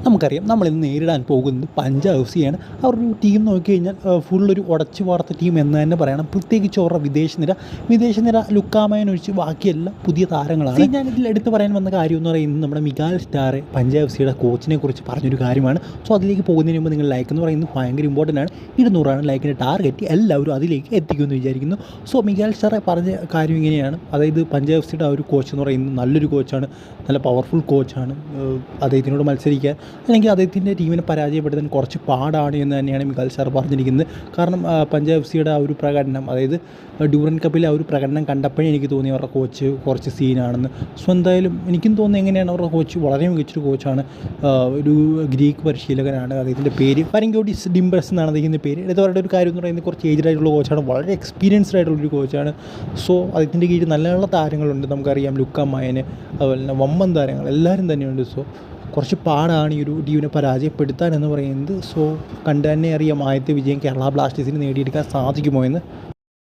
നമുക്കറിയാം നമ്മളിന്ന് നേരിടാൻ പോകുന്നത് പഞ്ചാബ് എഫ് സിയാണ്. അവരുടെ ടീം നോക്കിക്കഴിഞ്ഞാൽ ഫുള്ളൊരു ഉടച്ചു വാർത്ത ടീം എന്ന് തന്നെ പറയണം. പ്രത്യേകിച്ച് അവരുടെ വിദേശനിര ലുക്കാമയനൊഴിച്ച് ബാക്കിയെല്ലാം പുതിയ താരങ്ങളാണ്. ഞാനിതിൽ എടുത്ത് പറയാൻ വന്ന കാര്യം എന്ന് പറയുന്നത് നമ്മുടെ മിഗാൽ സ്റ്റാർ പഞ്ചാബ് എഫ് സിയുടെ കോച്ചിനെ കുറിച്ച് പറഞ്ഞൊരു കാര്യമാണ്. സോ അതിലേക്ക് പോകുന്നതിന് മുമ്പ് നിങ്ങൾ ലൈക്ക് എന്ന് പറയുന്നത് ഭയങ്കര ഇമ്പോർട്ടൻ്റ് ആണ്. 200 ലൈക്കിൻ്റെ ടാർഗറ്റ് എല്ലാവരും അതിലേക്ക് എത്തിക്കുമെന്ന് വിചാരിക്കുന്നു. സോ മിഗാൽ സ്റ്റാറെ പറഞ്ഞ കാര്യം ഇങ്ങനെയാണ്. അതായത് പഞ്ചാബ് എഫ് സിയുടെ ആ ഒരു കോച്ച് എന്ന് പറയുന്നത് നല്ലൊരു കോച്ചാണ്, നല്ല പവർഫുൾ കോച്ചാണ്. അദ്ദേഹത്തിനോട് മത്സരിക്കാൻ അല്ലെങ്കിൽ അദ്ദേഹത്തിൻ്റെ ടീമിനെ പരാജയപ്പെടുത്താൻ കുറച്ച് പാടാണ് എന്ന് തന്നെയാണ് മിഗാൽ സ്റ്റാർ പറഞ്ഞിരിക്കുന്നത്. കാരണം പഞ്ചാബ് എഫ് സിയുടെ ആ ഒരു പ്രകടനം, അതായത് ഡ്യൂറൻ കപ്പിലെ ആ ഒരു പ്രകടനം കണ്ടപ്പോഴേ എനിക്ക് തോന്നി അവരുടെ കോച്ച് കുറച്ച് സീനാണെന്ന്. സോ എന്തായാലും എനിക്കും തോന്നുന്നത് എങ്ങനെയാണ് അവരുടെ കോച്ച് വളരെ മികച്ചൊരു കോച്ചാണ്. ഒരു ഗ്രീക്ക് പരിശീലകനാണ്. അദ്ദേഹത്തിൻ്റെ പേര് പരങ്കോട്ടിസ് ഡിംബസ് എന്നാണ് അദ്ദേഹത്തിൻ്റെ പേര്. എടുത്ത് അവരുടെ ഒരു കാര്യം എന്ന് പറയുന്നത് കുറച്ച് ഏജ്ഡ് ആയിട്ടുള്ള കോച്ചാണ്, വളരെ എക്സ്പീരിയൻസ്ഡ് ആയിട്ടുള്ളൊരു കോച്ചാണ്. സോ അദ്ദേഹത്തിൻ്റെ കീഴിൽ നല്ല നല്ല താരങ്ങളുണ്ട്. നമുക്കറിയാം ലുക്ക മയന്, അതുപോലെ തന്നെ വമ്പൻ താരങ്ങൾ എല്ലാവരും തന്നെയുണ്ട്. സോ കുറച്ച് പാടാണ് ഈ ഒരു ടീമിനെ പരാജയപ്പെടുത്താൻ എന്ന് പറയുന്നത്. സോ കണ്ടു തന്നെ അറിയാം ആദ്യത്തെ വിജയം കേരള ബ്ലാസ്റ്റേഴ്സിന് നേടിയെടുക്കാൻ സാധിക്കുമോ എന്ന്.